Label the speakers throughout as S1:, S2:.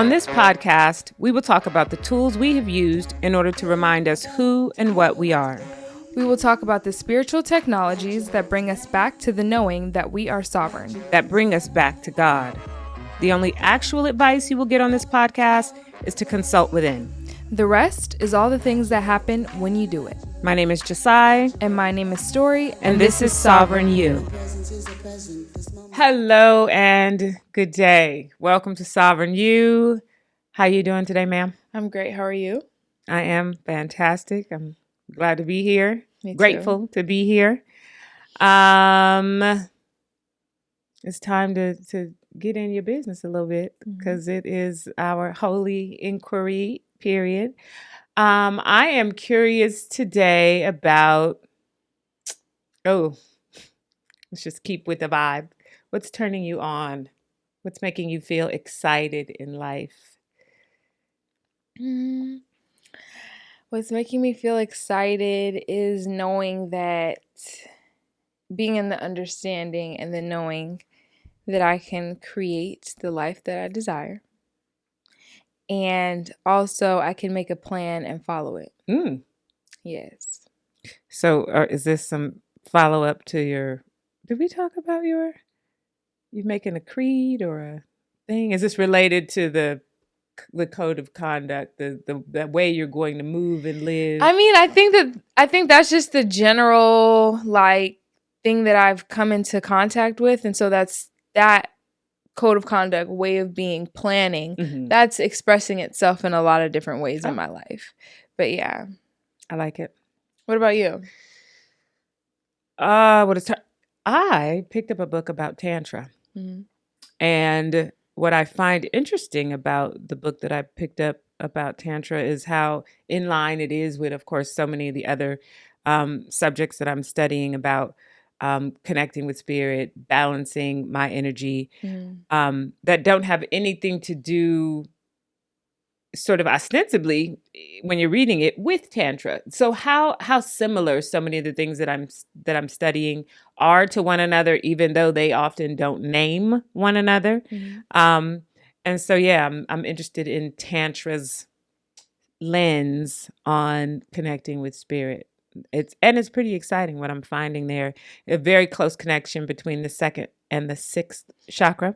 S1: On this podcast, we will talk about the tools we have used in order to remind us who and what we are.
S2: We will talk about the spiritual technologies that bring us back to the knowing that we are sovereign.
S1: That bring us back to God. The only actual advice you will get on this podcast is to consult within.
S2: The rest is all the things that happen when you do it.
S1: My name is Jasai.
S2: And my name is Stori.
S1: And this is Sovereign You. Hello and good day. Welcome to Sovereign You. How you doing today, ma'am?
S2: I'm great. How are you?
S1: I am fantastic. I'm glad to be here.
S2: Me too.
S1: Grateful to be here. It's time to get in your business a little bit because it is our holy inquiry period. I am curious today about, let's just keep with the vibe. What's turning you on? What's making you feel excited in life?
S2: What's making me feel excited is knowing that being in the understanding and the knowing that I can create the life that I desire. And also I can make a plan and follow it. Yes.
S1: So is this some follow-up to your, did we talk about you making a creed or a thing? Is this related to the code of conduct, the way you're going to move and live?
S2: I mean, I think that's just the general thing that I've come into contact with, and so that's that code of conduct, way of being, planning. That's expressing itself in a lot of different ways in my life. But yeah,
S1: I like it.
S2: What about you?
S1: I picked up a book about Tantra. And what I find interesting about the book that I picked up about Tantra is how in line it is with, of course, so many of the other subjects that I'm studying about connecting with spirit, balancing my energy, that don't have anything to do sort of ostensibly when you're reading it with Tantra. So how similar so many of the things that I'm studying are to one another, even though they often don't name one another. And so, yeah, I'm interested in Tantra's lens on connecting with spirit. It's pretty exciting what I'm finding there. A very close connection between the second and the sixth chakra.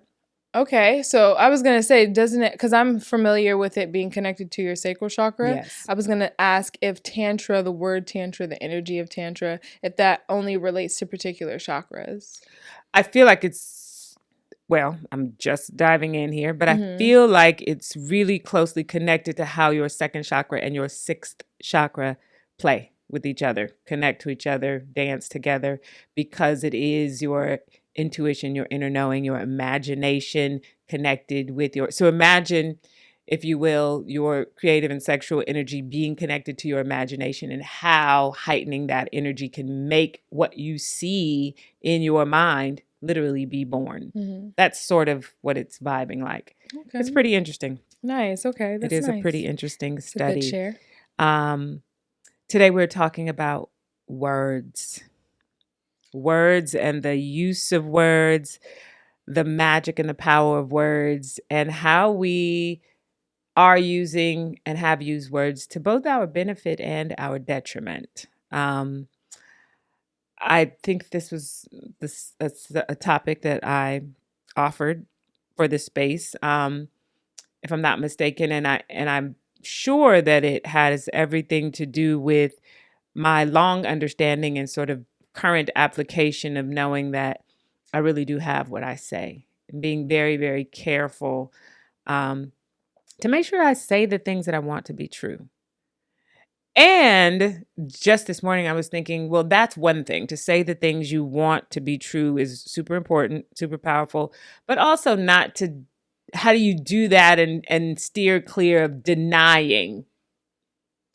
S2: Okay, so I was going to say, doesn't it, because I'm familiar with it being connected to your sacral chakra.
S1: Yes.
S2: I was going to ask if Tantra, the word Tantra, the energy of Tantra, if that only relates to particular chakras.
S1: I feel like I'm just diving in here, but I feel like it's really closely connected to how your second chakra and your sixth chakra play with each other, connect to each other, dance together, because it is your intuition, your inner knowing, your imagination connected with so imagine, if you will, your creative and sexual energy being connected to your imagination and how heightening that energy can make what you see in your mind literally be born. That's sort of what it's vibing like. Okay. It's pretty interesting.
S2: Nice. Okay.
S1: It is nice. A pretty interesting study.
S2: It's a good share.
S1: Today we're talking about words and the use of words, the magic and the power of words, and how we are using and have used words to both our benefit and our detriment. I think this was a topic that I offered for this space, if I'm not mistaken, and I'm sure that it has everything to do with my long understanding and sort of current application of knowing that I really do have what I say, and being very, very careful to make sure I say the things that I want to be true. And just this morning I was thinking, well, that's one thing. To say the things you want to be true is super important, super powerful, but also how do you do that and steer clear of denying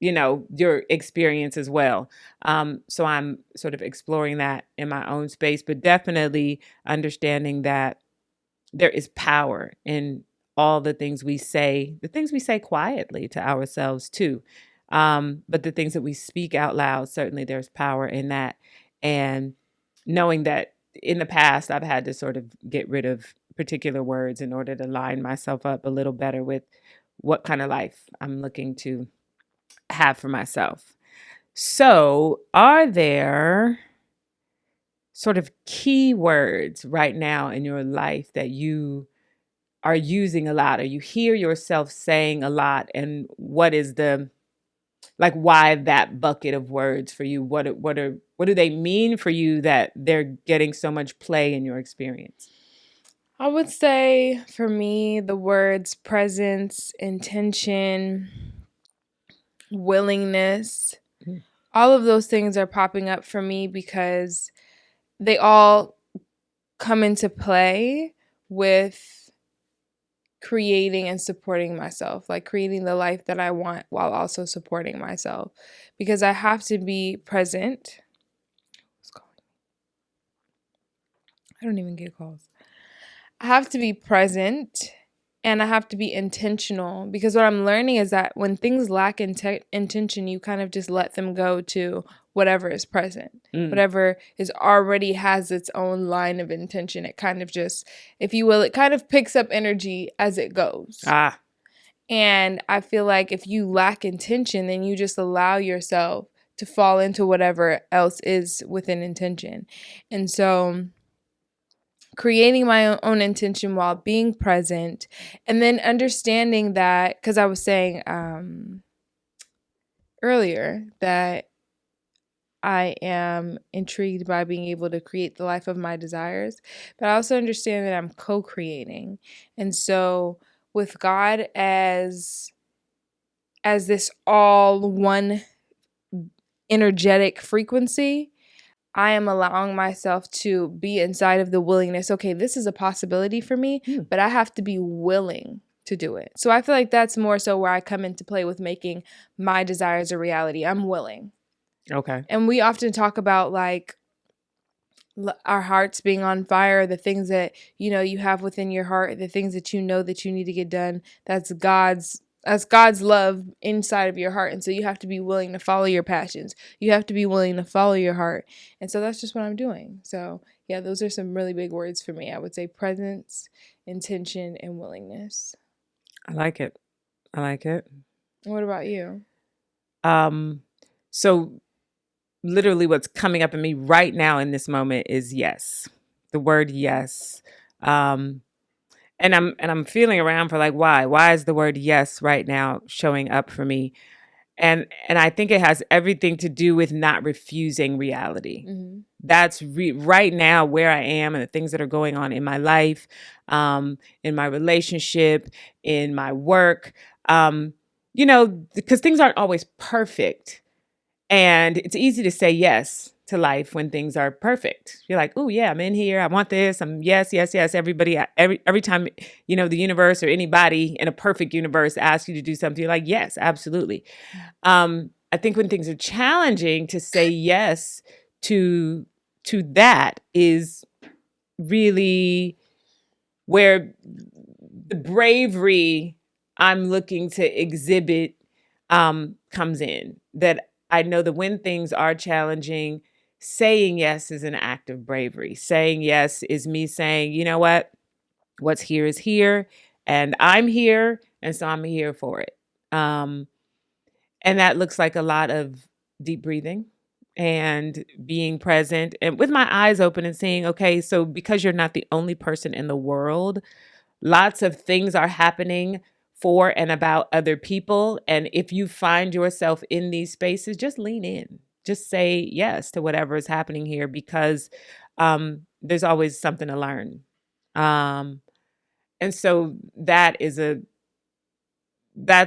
S1: your experience as well. So I'm sort of exploring that in my own space, but definitely understanding that there is power in all the things we say quietly to ourselves too. But the things that we speak out loud, certainly there's power in that. And knowing that in the past, I've had to sort of get rid of particular words in order to line myself up a little better with what kind of life I'm looking to have for myself. So, are there sort of key words right now in your life that you are using a lot, or you hear yourself saying a lot? And what is the, like, why that bucket of words for you? What do they mean for you that they're getting so much play in your experience?
S2: I would say for me, the words presence, intention, willingness,
S1: Mm.
S2: all of those things are popping up for me because they all come into play with creating and supporting myself, like creating the life that I want while also supporting myself, because I have to be present. I don't even get calls. I have to be present and I have to be intentional, because what I'm learning is that when things lack intention, you kind of just let them go to whatever is present. Whatever is already has its own line of intention. It kind of just, if you will, it kind of picks up energy as it goes. And I feel like if you lack intention, then you just allow yourself to fall into whatever else is within intention. And so creating my own intention while being present, and then understanding that, because I was saying earlier that I am intrigued by being able to create the life of my desires, but I also understand that I'm co-creating. And so with God as this all one energetic frequency, I am allowing myself to be inside of the willingness. Okay, this is a possibility for me, but I have to be willing to do it. So I feel like that's more so where I come into play with making my desires a reality. I'm willing.
S1: Okay.
S2: And we often talk about like our hearts being on fire, the things that, you know, you have within your heart, the things that you know that you need to get done. That's God's love inside of your heart. And so you have to be willing to follow your passions. You have to be willing to follow your heart. And so that's just what I'm doing. So yeah, those are some really big words for me. I would say presence, intention, and willingness.
S1: I like it. I like it.
S2: What about you?
S1: So literally what's coming up in me right now in this moment is yes. The word yes. And I'm feeling around for like, why is the word yes right now showing up for me? And I think it has everything to do with not refusing reality. That's right now where I am, and the things that are going on in my life, in my relationship, in my work, you know, because things aren't always perfect. And it's easy to say yes to life when things are perfect. You're like, oh yeah, I'm in here. I want this. I'm yes. Everybody, every time, you know, the universe or anybody in a perfect universe asks you to do something, you're like, yes, absolutely. I think when things are challenging, to say yes to that is really where the bravery I'm looking to exhibit comes in. That I know that when things are challenging, saying yes is an act of bravery. Saying yes is me saying, you know what? What's here is here, and I'm here, and so I'm here for it. And that looks like a lot of deep breathing and being present and with my eyes open and seeing, okay, so because you're not the only person in the world, lots of things are happening for and about other people. And if you find yourself in these spaces, just lean in. Just say yes to whatever is happening here, because there's always something to learn. And so that's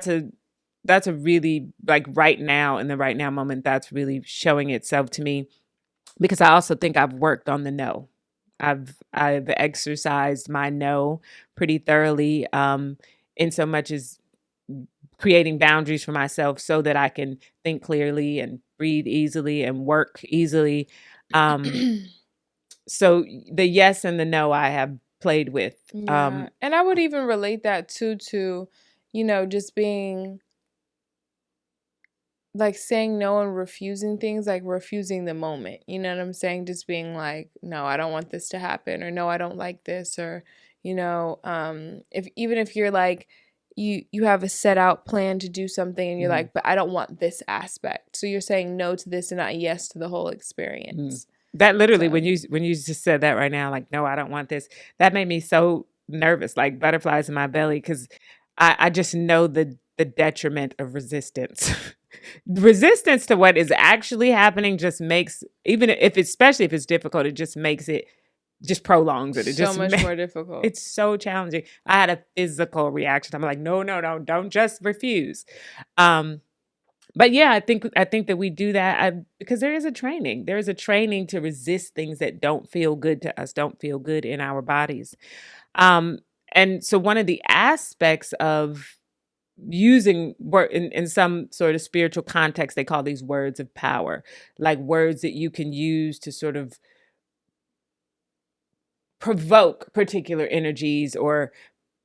S1: a really, like, right now, in the right now moment, that's really showing itself to me, because I also think I've worked on the no. I've exercised my no pretty thoroughly, in so much as creating boundaries for myself so that I can think clearly and breathe easily and work easily. So the yes and the no I have played with.
S2: Yeah. And I would even relate that too to, you know, just being like saying no and refusing things, like refusing the moment. You know what I'm saying? Just being like, no, I don't want this to happen, or no, I don't like this, or, if even if you're like you have a set out plan to do something and you're like, but I don't want this aspect, so you're saying no to this and not yes to the whole experience.
S1: That literally, when you just said that right now, like, no, I don't want this, that made me so nervous, like butterflies in my belly, because I just know the detriment of resistance. Resistance to what is actually happening just makes, even if especially if it's difficult, it just makes it, just prolongs it. It
S2: so
S1: just
S2: much more difficult.
S1: It's so challenging. I had a physical reaction. I'm like, no, don't just refuse. But yeah, I think that we do that because there is a training. There is a training to resist things that don't feel good to us, don't feel good in our bodies. And so one of the aspects of using word in some sort of spiritual context, they call these words of power, like words that you can use to sort of provoke particular energies or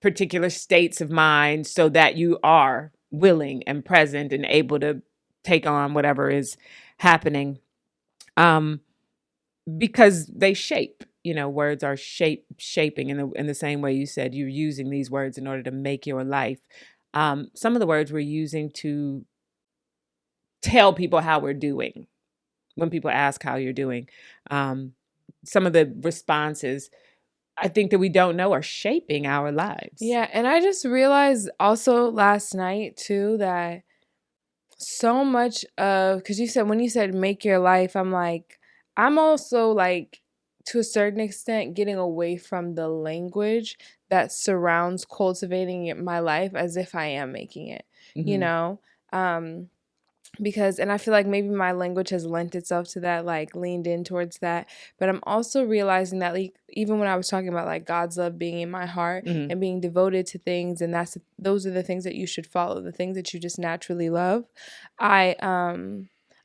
S1: particular states of mind so that you are willing and present and able to take on whatever is happening. Because they shape, words are shaping in the same way you said you're using these words in order to make your life. Some of the words we're using to tell people how we're doing. When people ask how you're doing, some of the responses I think that we don't know are shaping our lives.
S2: Yeah, and I just realized also last night too that so much of, because when you said make your life, I'm like, I'm also like, to a certain extent, getting away from the language that surrounds cultivating my life as if I am making it, because, and I feel like maybe my language has lent itself to that, like leaned in towards that. But I'm also realizing that, like, even when I was talking about like God's love being in my heart and being devoted to things, and those are the things that you should follow, the things that you just naturally love.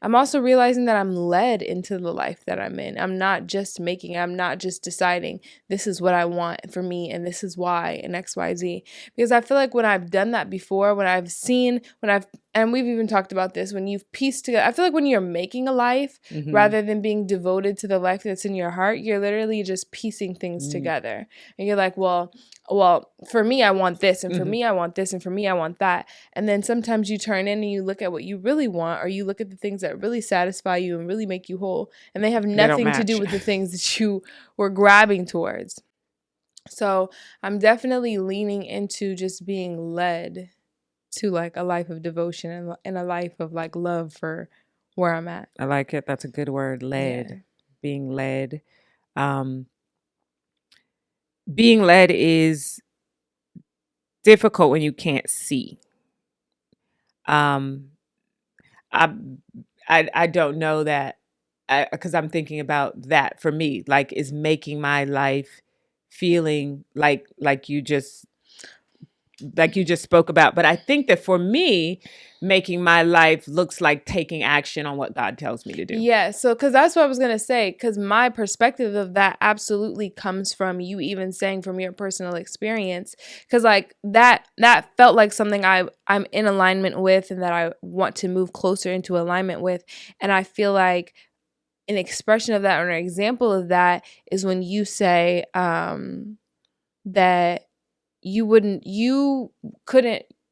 S2: I'm also realizing that I'm led into the life that I'm in. I'm not just deciding this is what I want for me and this is why and XYZ. Because I feel like when I've done that before, and we've even talked about this, when you've pieced together, I feel like when you're making a life rather than being devoted to the life that's in your heart, you're literally just piecing things together. And you're like, well, for me, I want this, and for me, I want this, and for me, I want that. And then sometimes you turn in and you look at what you really want, or you look at the things that really satisfy you and really make you whole, and they have nothing to do with the things that you were grabbing towards. So I'm definitely leaning into just being led to like a life of devotion and a life of like love for where I'm at.
S1: I like it. That's a good word. Led. Yeah. Being led. Being led is difficult when you can't see. I don't know that, because I'm thinking about that for me, like, is making my life feeling like you just spoke about. But I think that for me, making my life looks like taking action on what God tells me to do.
S2: Yeah, so because that's what I was going to say, because my perspective of that absolutely comes from you even saying from your personal experience, because like that felt like something I'm in alignment with and that I want to move closer into alignment with. And I feel like an expression of that or an example of that is when you say that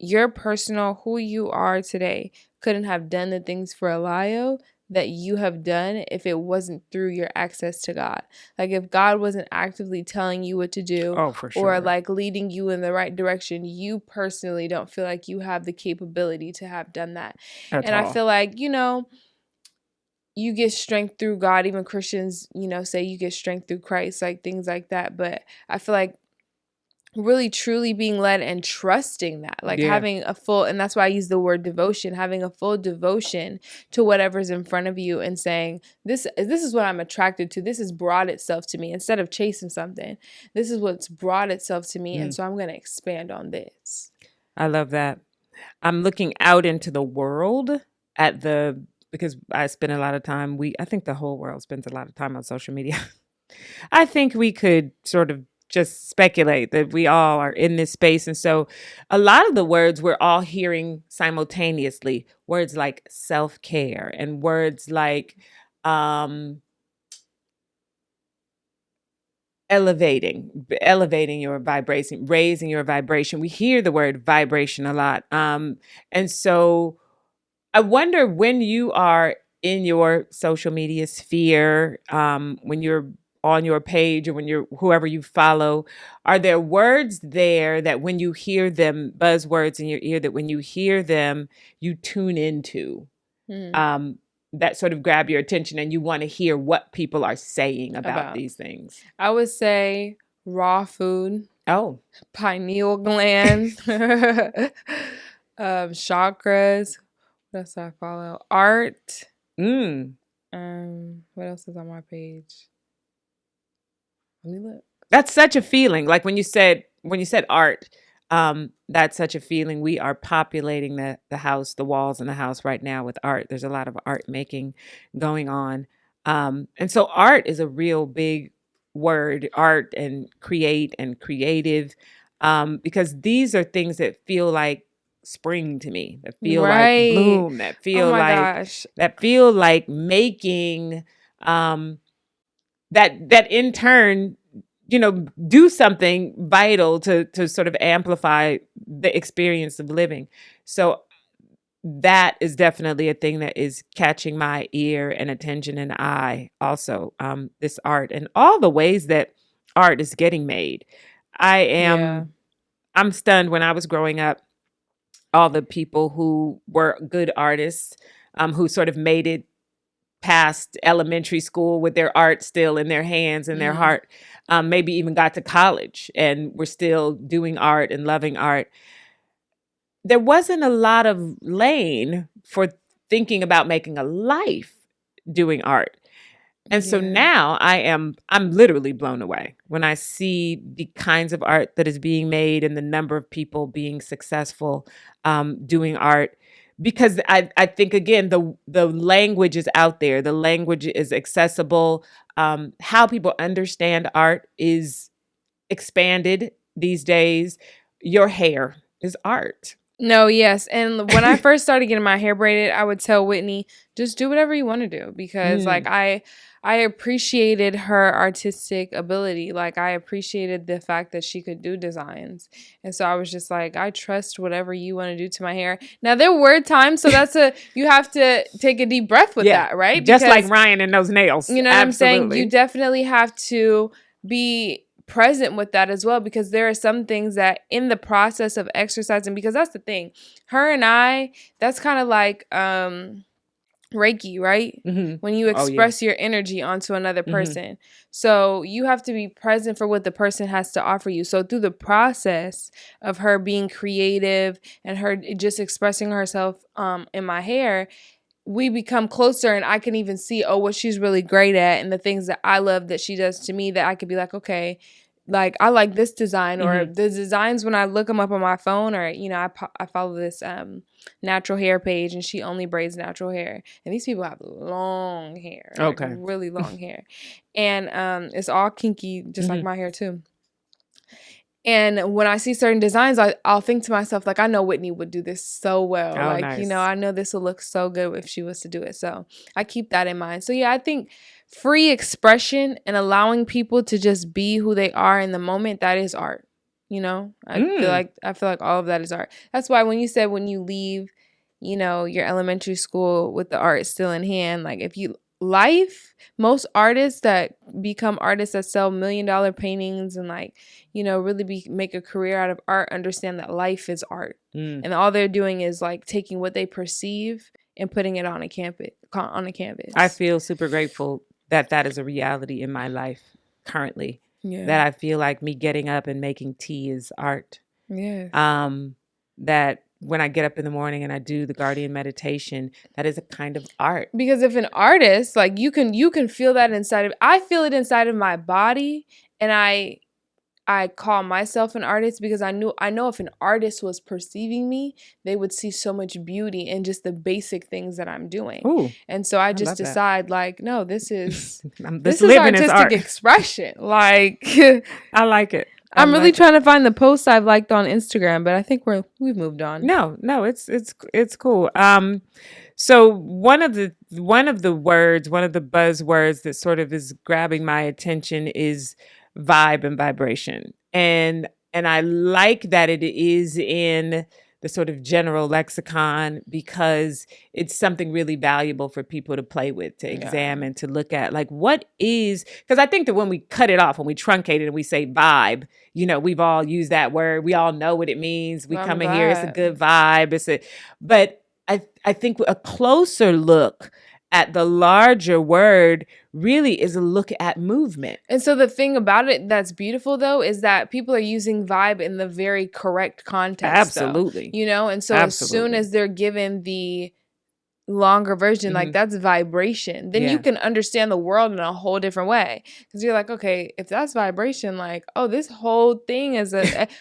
S2: your personal, who you are today, couldn't have done the things for Elio that you have done if it wasn't through your access to God. Like if God wasn't actively telling you what to do,
S1: for sure,
S2: or like leading you in the right direction, you personally don't feel like you have the capability to have done that. I feel like, you get strength through God. Even Christians, say you get strength through Christ, like things like that. But I feel like really truly being led and trusting that, like having a full, and that's why I use the word devotion, having a full devotion to whatever's in front of you and saying, this is what I'm attracted to. This has brought itself to me. Instead of chasing something, this is what's brought itself to me. And so I'm going to expand on this.
S1: I love that. I'm looking out into the world because I spend a lot of time, I think the whole world spends a lot of time on social media. I think we could sort of just speculate that we all are in this space. And so a lot of the words we're all hearing simultaneously, words like self-care and words like elevating your vibration, raising your vibration. We hear the word vibration a lot. And so I wonder, when you are in your social media sphere, when you're on your page, or when you're whoever you follow, are there words there that when you hear them, buzzwords in your ear, that when you hear them, you tune into, that sort of grab your attention and you want to hear what people are saying about these things?
S2: I would say raw food.
S1: Oh.
S2: Pineal gland. Chakras. What else do I follow? Art. What else is on my page? Let me look.
S1: That's such a feeling. Like when you said art, that's such a feeling. We are populating the house, the walls in the house right now with art. There's a lot of art making going on. And so art is a real big word, art and create and creative, because these are things that feel like spring to me, that feel like bloom, that feel that feel like making, that in turn, do something vital to sort of amplify the experience of living. So that is definitely a thing that is catching my ear and attention and eye also, this art and all the ways that art is getting made. I'm stunned. When I was growing up, all the people who were good artists, who sort of made it past elementary school with their art still in their hands and their heart, maybe even got to college and were still doing art and loving art. There wasn't a lot of lane for thinking about making a life doing art. And so now I'm literally blown away when I see the kinds of art that is being made and the number of people being successful doing art. Because I think, again, the language is out there. The language is accessible. How people understand art is expanded these days. Your hair is art.
S2: No, yes. And when I first started getting my hair braided, I would tell Whitney, just do whatever you want to do. Because like I appreciated her artistic ability. Like I appreciated the fact that she could do designs. And so I was just like, I trust whatever you want to do to my hair. Now there were times, so you have to take a deep breath with that, right?
S1: Just like Ryan and those nails.
S2: You know what I'm saying? You definitely have to be present with that as well, because there are some things that in the process of exercising, because that's the thing, her and I, that's kind of like Reiki, right? When you express your energy onto another person. So you have to be present for what the person has to offer you. So through the process of her being creative and her just expressing herself in my hair, we become closer, and I can even see, what she's really great at, and the things that I love that she does to me, that I could be like, okay, like I like this design, or the designs when I look them up on my phone, or I follow this natural hair page, and she only braids natural hair, and these people have long hair, like really long hair, and it's all kinky, just like my hair too. And when I see certain designs, I'll think to myself, like, I know Whitney would do this so well. Nice. I know this will look so good if she was to do it. So I keep that in mind. So yeah, I think free expression and allowing people to just be who they are in the moment, that is art. I feel like all of that is art. That's why when you said when you leave, your elementary school with the art still in hand, like most artists that become artists that sell $1 million paintings and really make a career out of art understand that life is art, and all they're doing is like taking what they perceive and putting it on a canvas. I
S1: feel super grateful that is a reality in my life currently. That I feel like me getting up and making tea is art. That when I get up in the morning and I do the guardian meditation, that is a kind of art.
S2: Because if an artist, like you can feel that inside I feel it inside of my body, and I call myself an artist because I know if an artist was perceiving me, they would see so much beauty in just the basic things that I'm doing.
S1: Ooh,
S2: and so I just decide like, no, this is
S1: this is
S2: artistic expression. Like
S1: I like it.
S2: I'm really trying to find the posts I've liked on Instagram, but I think we've moved on.
S1: No, it's cool. So one of the buzzwords that sort of is grabbing my attention is vibe and vibration. And I like that it is in the sort of general lexicon, because it's something really valuable for people to play with, to examine, to look at, like, what is, because I think that when we cut it off, when we truncate it and we say vibe, we've all used that word. We all know what it means. We come in here, it's a good vibe. But I think a closer look at the larger word really is a look at movement.
S2: And so the thing about it that's beautiful, though, is that people are using vibe in the very correct context.
S1: Absolutely.
S2: Though, and so as soon as they're given the longer version, like, that's vibration, then you can understand the world in a whole different way, because you're like, okay, if that's vibration, like, oh, this whole thing is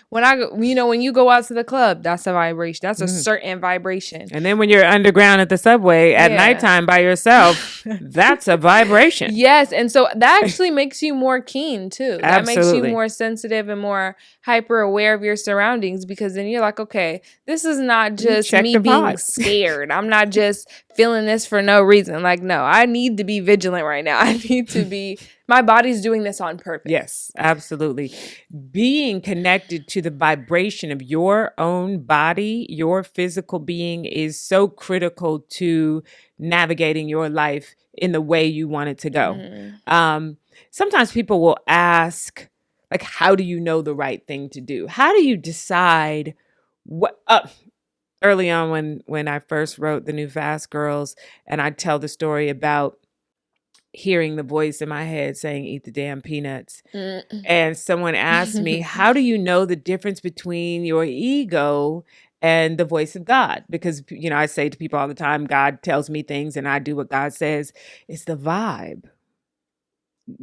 S2: when you go out to the club, that's a vibration, that's a certain vibration.
S1: And then when you're underground at the subway at nighttime by yourself, that's a vibration.
S2: Yes. And so that actually makes you more keen too. That makes you more sensitive and more hyper aware of your surroundings, because then you're like, okay, this is not just me being scared. I'm not just feeling this for no reason. Like, no, I need to be vigilant right now. I need to be, my body's doing this on purpose.
S1: Yes, absolutely. Being connected to the vibration of your own body, your physical being, is so critical to navigating your life in the way you want it to go. Sometimes people will ask, like, how do you know the right thing to do? How do you decide what? Early on, when I first wrote The New Fast Girls, and I'd tell the story about hearing the voice in my head saying, "Eat the damn peanuts." And someone asked me, how do you know the difference between your ego and the voice of God? Because, I say to people all the time, God tells me things and I do what God says. It's the vibe.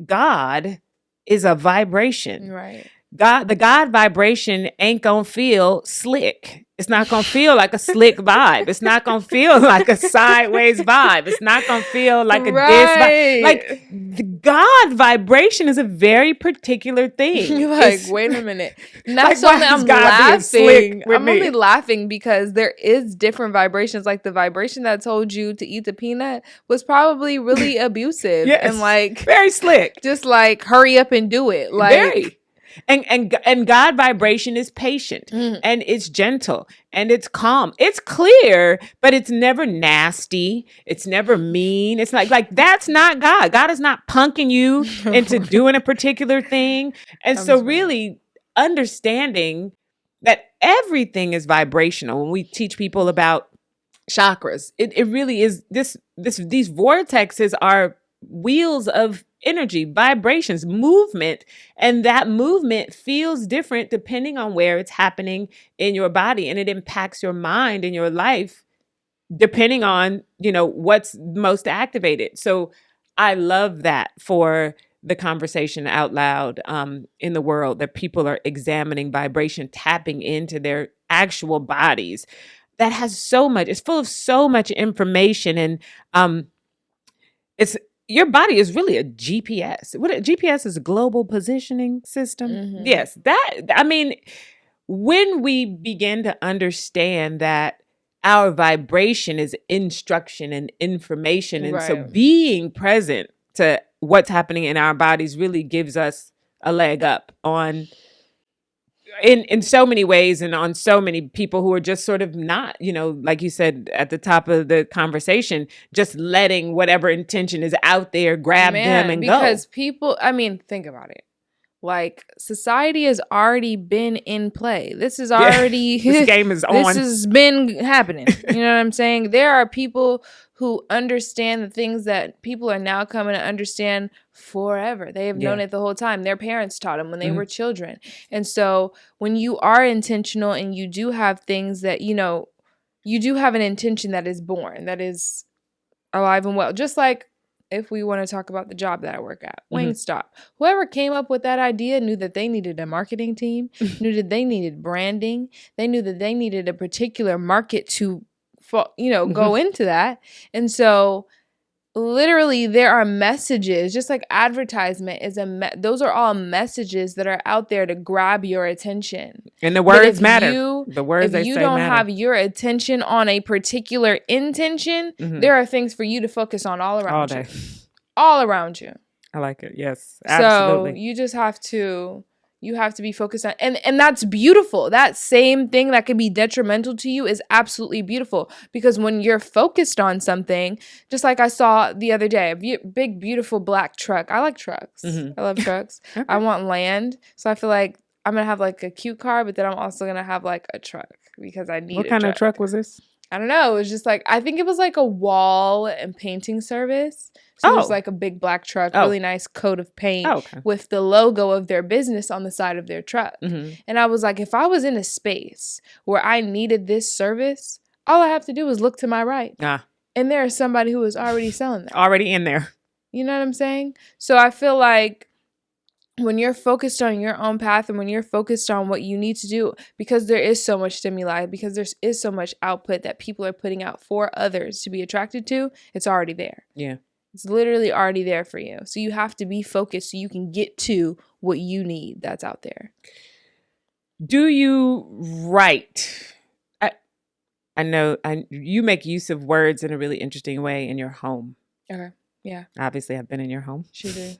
S1: God is a vibration.
S2: Right.
S1: The God vibration ain't gonna feel slick. It's not gonna feel like a slick vibe. It's not gonna feel like a sideways vibe. It's not gonna feel like a diss vibe. Like, the God vibration is a very particular thing.
S2: You're like, wait a minute. That's like, something I'm laughing. I'm only laughing because there is different vibrations. Like, the vibration that told you to eat the peanut was probably really abusive.
S1: Yes,
S2: and like
S1: very slick.
S2: Just like, hurry up and do it. Like,
S1: very. And God vibration is patient and it's gentle and it's calm. It's clear, but it's never nasty. It's never mean. It's like that's not God. God is not punking you into doing a particular thing. And so really understanding that everything is vibrational. When we teach people about chakras, it really is these vortexes are wheels of energy, vibrations, movement, and that movement feels different depending on where it's happening in your body, and it impacts your mind and your life depending on what's most activated. So I love that for the conversation out loud in the world, that people are examining vibration, tapping into their actual bodies. That has so much, it's full of so much information, and your body is really a GPS. What a GPS is, a global positioning system. Yes, when we begin to understand that our vibration is instruction and information, and so being present to what's happening in our bodies really gives us a leg up on in so many ways, and on so many people who are just sort of not, like you said at the top of the conversation, just letting whatever intention is out there grab them and go.
S2: Because people, think about it. Like, society has already been in play. This is already
S1: this game is on.
S2: This has been happening. You know what I'm saying? There are people who understand the things that people are now coming to understand forever. They have known it the whole time. Their parents taught them when they were children. And so when you are intentional and you do have things that, you do have an intention that is born, that is alive and well. Just like, if we want to talk about the job that I work at, Wingstop, whoever came up with that idea knew that they needed a marketing team, knew that they needed branding. They knew that they needed a particular market to, go into that. And so literally there are messages, just like advertisement is those are all messages that are out there to grab your attention.
S1: And the words matter. The words they say matter. If you don't
S2: have your attention on a particular intention, there are things for you to focus on all around you. All around you.
S1: I like it. Yes,
S2: So
S1: absolutely.
S2: you just have to be focused on, and that's beautiful. That same thing that can be detrimental to you is absolutely beautiful, because when you're focused on something, just like I saw the other day, a big beautiful black truck. I like trucks. I love trucks.
S1: Okay.
S2: I want land, so I feel like I'm gonna have like a cute car, but then I'm also gonna have like a truck because I need
S1: What
S2: a
S1: kind
S2: truck.
S1: of truck was this?
S2: I don't know. It was just like, I think it was like a wall and painting service. So it was like a big black truck, really nice coat of paint with the logo of their business on the side of their truck. And I was like, if I was in a space where I needed this service, all I have to do is look to my right. And there is somebody who is already selling that.
S1: Already in there.
S2: You know what I'm saying? So I feel like when you're focused on your own path and when you're focused on what you need to do, because there is so much stimuli, because there is so much output that people are putting out for others to be attracted to, it's already there.
S1: Yeah.
S2: It's literally already there for you. So you have to be focused so you can get to what you need that's out there.
S1: Do you write? I know you make use of words in a really interesting way in your home.
S2: Okay. Yeah.
S1: Obviously, I've been in your home.
S2: Sure do.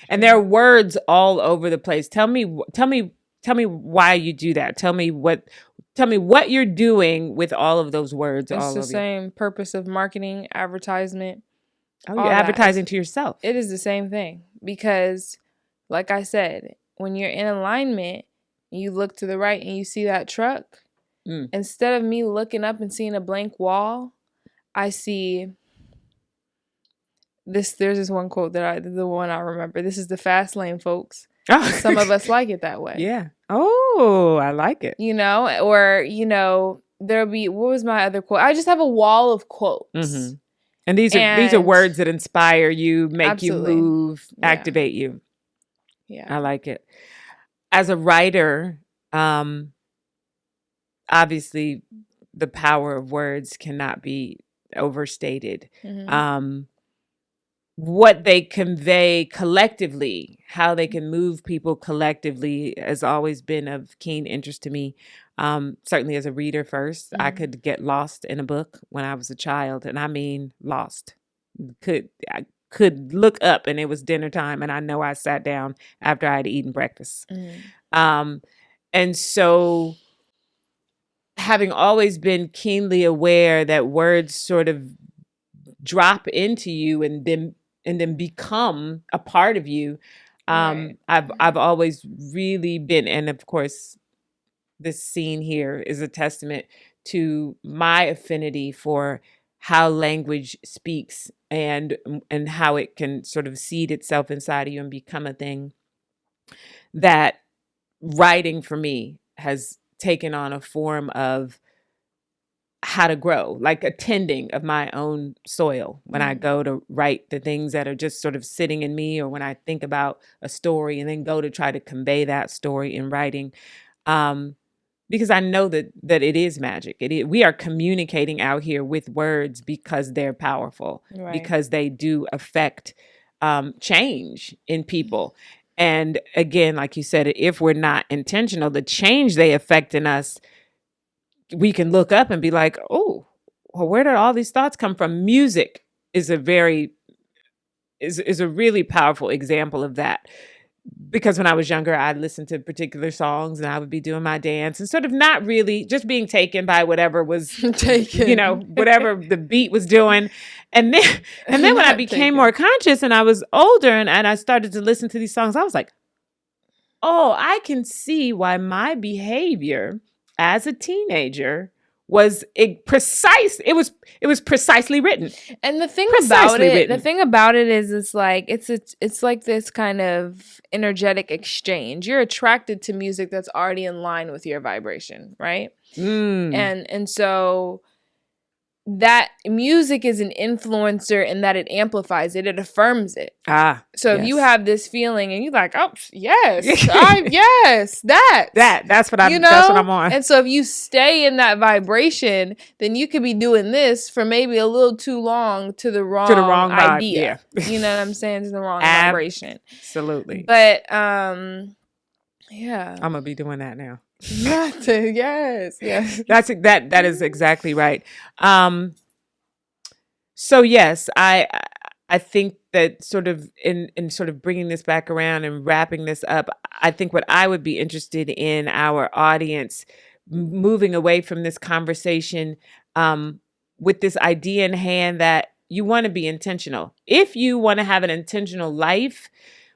S1: And there are words all over the place. Tell me why you do that. Tell me what you're doing with all of those words.
S2: It's the same purpose of marketing, advertisement.
S1: Oh, you're advertising to yourself.
S2: It is the same thing, because, like I said, when you're in alignment, you look to the right and you see that truck. Instead of me looking up and seeing a blank wall, I see this. There's this one quote the one I remember. This is the fast lane, folks. Some of us like it that way.
S1: Yeah. Oh, I like it.
S2: Or there'll be, what was my other quote? I just have a wall of quotes.
S1: And these are words that inspire you, make you move, activate you.
S2: Yeah.
S1: I like it. As a writer, obviously the power of words cannot be overstated. What they convey collectively, how they can move people collectively, has always been of keen interest to me. Certainly as a reader first, I could get lost in a book when I was a child, and I mean lost. I could look up and it was dinner time, and I know I sat down after I had eaten breakfast. And so, having always been keenly aware that words sort of drop into you and then become a part of you, I've always really been, and of course, this scene here is a testament to my affinity for how language speaks and how it can sort of seed itself inside of you and become a thing. That writing for me has taken on a form of how to grow, like a tending of my own soil when I go to write the things that are just sort of sitting in me, or when I think about a story and then go to try to convey that story in writing. Because I know that it is magic. We are communicating out here with words because they're powerful, because they do affect change in people. And again, like you said, if we're not intentional, the change they affect in us, we can look up and be like, oh, well, where did all these thoughts come from? Music is a really powerful example of that. Because when I was younger, I'd listen to particular songs and I would be doing my dance and sort of not really just being taken by whatever was taken, whatever the beat was doing. And then when I became more conscious and I was older and I started to listen to these songs, I was like, oh, I can see why my behavior as a teenager was precise. It was precisely written.
S2: And the thing about it is it's like it's like this kind of energetic exchange. You're attracted to music that's already in line with your vibration, right? And so that music is an influencer in that it amplifies it, it affirms it. So if you have this feeling and you're like, oh yes,
S1: that's what I'm on.
S2: And so if you stay in that vibration, then you could be doing this for maybe a little too long to the wrong idea. You know what I'm saying? To the wrong vibration.
S1: Absolutely.
S2: But yeah,
S1: I'm gonna be doing that now.
S2: Yes.
S1: That is exactly right. So yes, I think that sort of in sort of bringing this back around and wrapping this up, I think what I would be interested in our audience moving away from this conversation with this idea in hand that you want to be intentional. If you want to have an intentional life,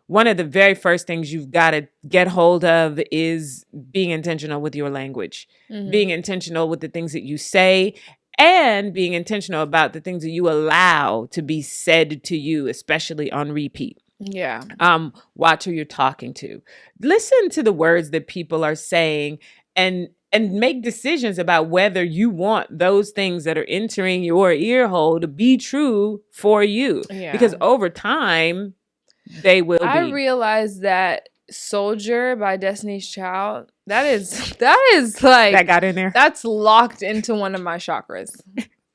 S1: one of the very first things you've got to get hold of is being intentional with your language, being intentional with the things that you say, and being intentional about the things that you allow to be said to you, especially on repeat.
S2: Yeah.
S1: Watch who you're talking to. Listen to the words that people are saying and make decisions about whether you want those things that are entering your ear hole to be true for you.
S2: Yeah.
S1: Because over time, they will be.
S2: I realized that Soldier by Destiny's Child, that is like,
S1: that got in there.
S2: That's locked into one of my chakras.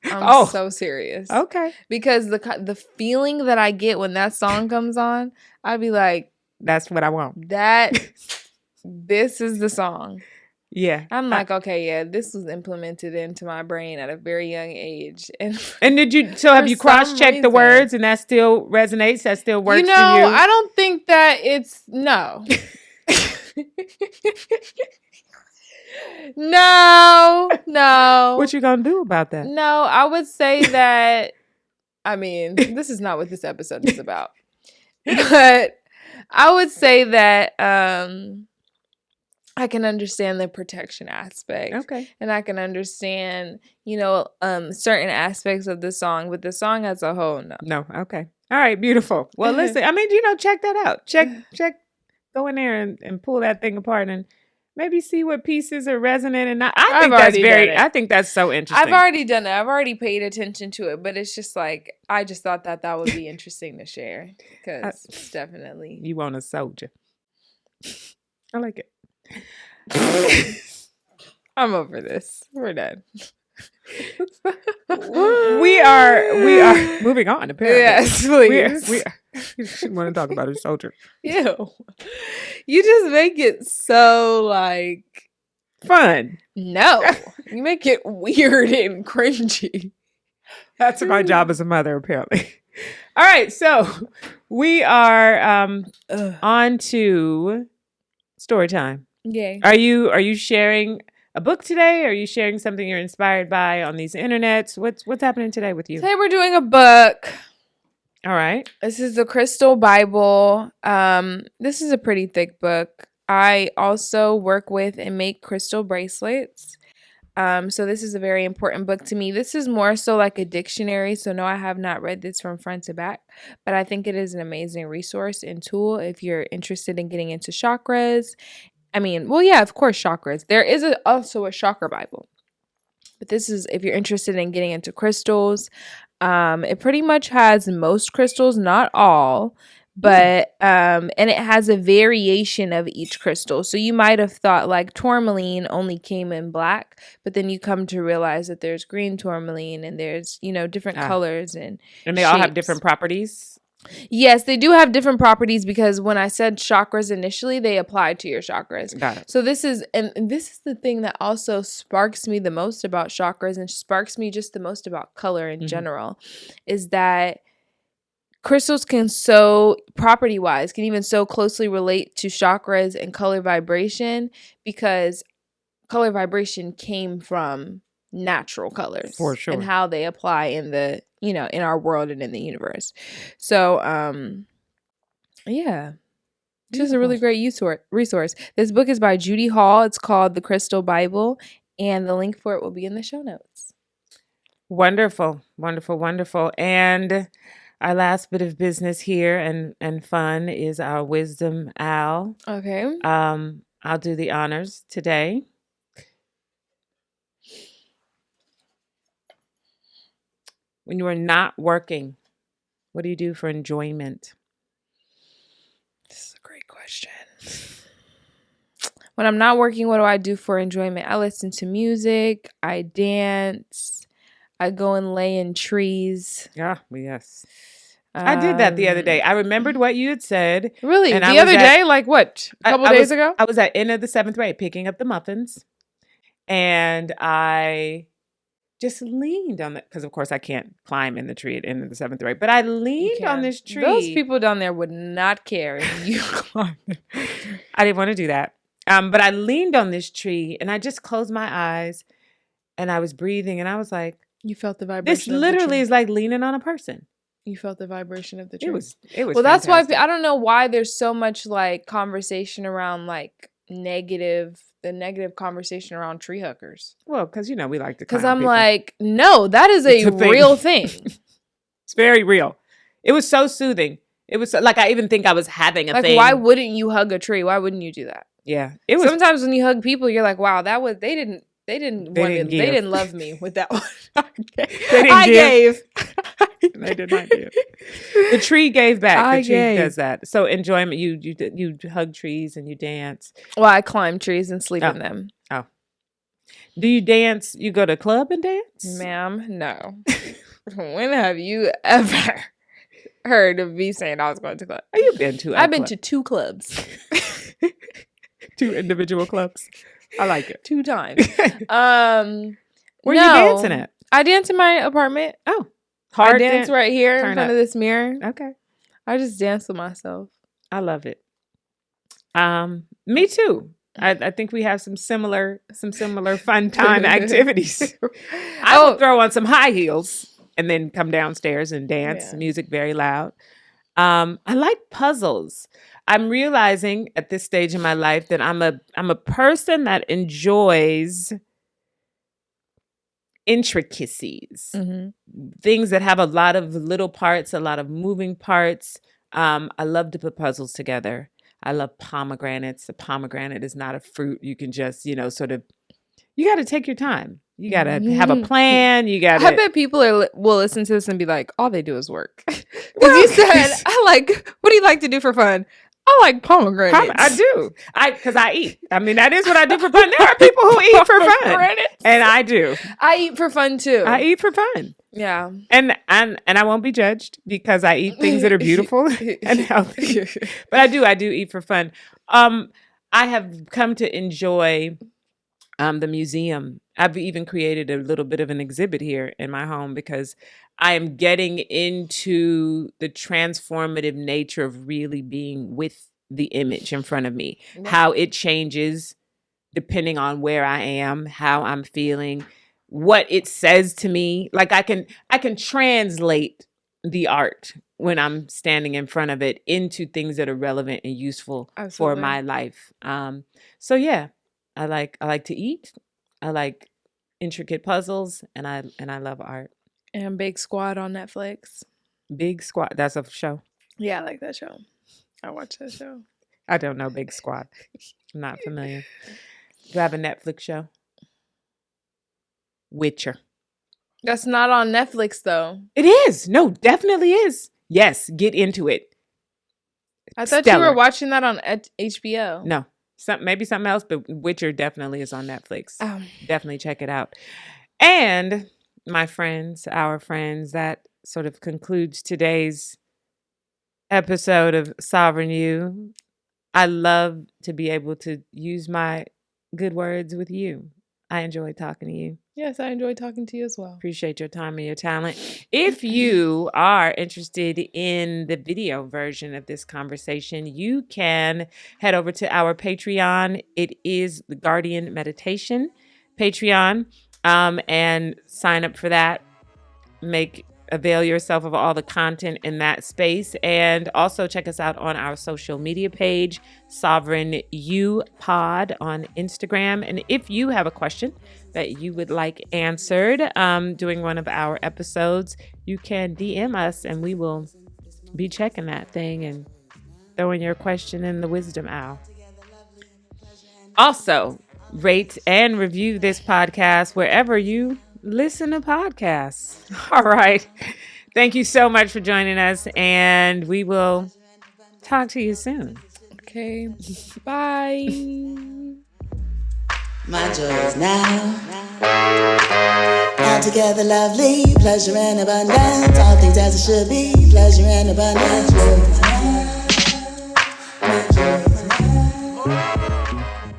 S2: I'm so serious.
S1: Okay.
S2: Because the feeling that I get when that song comes on, I'd be like,
S1: that's what I want.
S2: This is the song.
S1: Yeah.
S2: I'm like, okay, yeah, this was implemented into my brain at a very young age. And
S1: have you cross-checked the words and that still resonates? That still works for you?
S2: I don't think that no. No.
S1: What you gonna do about that?
S2: No, I would say that, I mean, this is not what this episode is about. But I would say that I can understand the protection aspect.
S1: Okay.
S2: And I can understand, certain aspects of the song, but the song as a whole, no.
S1: No. Okay. All right. Beautiful. Well, listen, I mean, check that out. Check, go in there and pull that thing apart and maybe see what pieces are resonant and not. I think that's so interesting.
S2: I've already done it. I've already paid attention to it, but it's just like, I just thought that would be interesting to share because it's definitely.
S1: You want a soldier. I like it.
S2: I'm over this. We're done.
S1: we are moving on, apparently.
S2: Yes, please.
S1: We want to talk about a soldier.
S2: Ew. You just make it so like
S1: fun.
S2: No. You make it weird and cringy.
S1: That's my job as a mother, apparently. All right, so we are on to story time.
S2: Yay.
S1: Are you sharing a book today? Are you sharing something you're inspired by on these internets? What's happening today with you?
S2: Today we're doing a book.
S1: All right.
S2: This is the Crystal Bible. This is a pretty thick book. I also work with and make crystal bracelets. So this is a very important book to me. This is more so like a dictionary. So no, I have not read this from front to back, but I think it is an amazing resource and tool if you're interested in getting into chakras. I mean, well, yeah, of course, chakras. There is also a chakra Bible, but this is if you're interested in getting into crystals. It pretty much has most crystals, not all, but and it has a variation of each crystal. So you might have thought like tourmaline only came in black, but then you come to realize that there's green tourmaline and there's different colors and
S1: they
S2: shapes.
S1: All have different properties.
S2: Yes, they do have different properties because when I said chakras initially, they apply to your chakras.
S1: Got it.
S2: So this is the thing that also sparks me the most about chakras and sparks me just the most about color in general, is that crystals can property-wise, can even so closely relate to chakras and color vibration because color vibration came from natural colors.
S1: For sure.
S2: And how they apply in the in our world and in the universe. So yeah, just a really great resource. This book is by Judy Hall. It's called The Crystal Bible, and the link for it will be in the show notes.
S1: Wonderful. And our last bit of business here and fun is our wisdom owl.
S2: Okay.
S1: I'll do the honors today. When you are not working, what do you do for enjoyment?
S2: This is a great question. When I'm not working, what do I do for enjoyment? I listen to music. I dance. I go and lay in trees.
S1: Yeah, yes. I did that the other day. I remembered what you had said.
S2: Really? And the other day? Like what? A couple days ago?
S1: I was at end of the 7th grade picking up the muffins. And I just leaned on it because, of course, I can't climb in the tree at the end of the 7th grade. But I leaned on this tree.
S2: Those people down there would not care if you climbed.
S1: I didn't want to do that. But I leaned on this tree and I just closed my eyes and I was breathing and I was like,
S2: you felt the vibration.
S1: This literally is like leaning on a person.
S2: You felt the vibration of the tree.
S1: It was.
S2: Well,
S1: fantastic.
S2: That's why I don't know why there's so much like conversation around like the negative conversation around tree huggers.
S1: Well, because we like to.
S2: Because I'm people. Like, no, that is a real thing.
S1: It's very real. It was so soothing. It was like I even think I was having a thing.
S2: Why wouldn't you hug a tree? Why wouldn't you do that?
S1: Yeah, it was.
S2: Sometimes when you hug people, you're like, wow, they didn't love me with that one. I gave.
S1: They did not give. The tree gave back. The tree does that. So enjoyment. You hug trees and you dance.
S2: Well, I climb trees and sleep in them.
S1: Oh. Do you dance? You go to a club and dance?
S2: Ma'am, no. When have you ever heard of me saying I was going to a club?
S1: Have you been to?
S2: I've been to 2 clubs.
S1: 2 individual clubs. I like it.
S2: 2 times. Where
S1: you dancing at?
S2: I dance in my apartment.
S1: Oh.
S2: I dance right here in front of this mirror.
S1: Okay.
S2: I just dance with myself.
S1: I love it. Me too. I think we have some similar fun time activities. I will throw on some high heels and then come downstairs and dance. Yeah. Music very loud. I like puzzles. I'm realizing at this stage in my life that I'm a person that enjoys intricacies, things that have a lot of little parts, a lot of moving parts. I love to put puzzles together. I love pomegranates. A pomegranate is not a fruit. You can just, you got to take your time. You got to have a plan. I
S2: bet people will listen to this and be like, all they do is work. Because you said, what do you like to do for fun? I like pomegranates.
S1: I do. Because I eat. I mean, that is what I do for fun. There are people who eat for fun. And I do.
S2: I eat for fun too.
S1: I eat for fun.
S2: Yeah.
S1: And I won't be judged because I eat things that are beautiful and healthy. But I do eat for fun. I have come to enjoy the museum. I've even created a little bit of an exhibit here in my home because I am getting into the transformative nature of really being with the image in front of me, how it changes depending on where I am, how I'm feeling, what it says to me. Like I can translate the art when I'm standing in front of it into things that are relevant and useful for my life. So yeah, I like to eat. I like intricate puzzles, and I love art.
S2: And Big Squad on Netflix.
S1: Big Squad. That's a show.
S2: Yeah, I like that show. I watch that show.
S1: I don't know Big Squad. I'm not familiar. Do you have a Netflix show? Witcher.
S2: That's not on Netflix, though.
S1: It is. No, definitely is. Yes, get into it.
S2: I thought you were watching that on HBO.
S1: No. Maybe something else, but Witcher definitely is on Netflix. Definitely check it out. And our friends, that sort of concludes today's episode of Sovereign You. I love to be able to use my good words with you. I enjoy talking to you.
S2: Yes, I enjoy talking to you as well.
S1: Appreciate your time and your talent. If you are interested in the video version of this conversation, you can head over to our Patreon. It is the Guardian Meditation Patreon, and sign up for that. Avail yourself of all the content in that space, and also check us out on our social media page, Sovereign U Pod on Instagram. And if you have a question that you would like answered during one of our episodes, you can DM us and we will be checking that thing and throwing your question in the wisdom owl. Also, rate and review this podcast wherever you listen to podcasts. All right. Thank you so much for joining us, and we will talk to you soon.
S2: Okay. Bye.
S3: My joy is now. Altogether lovely, pleasure and abundance. All things as it should be, pleasure and abundance.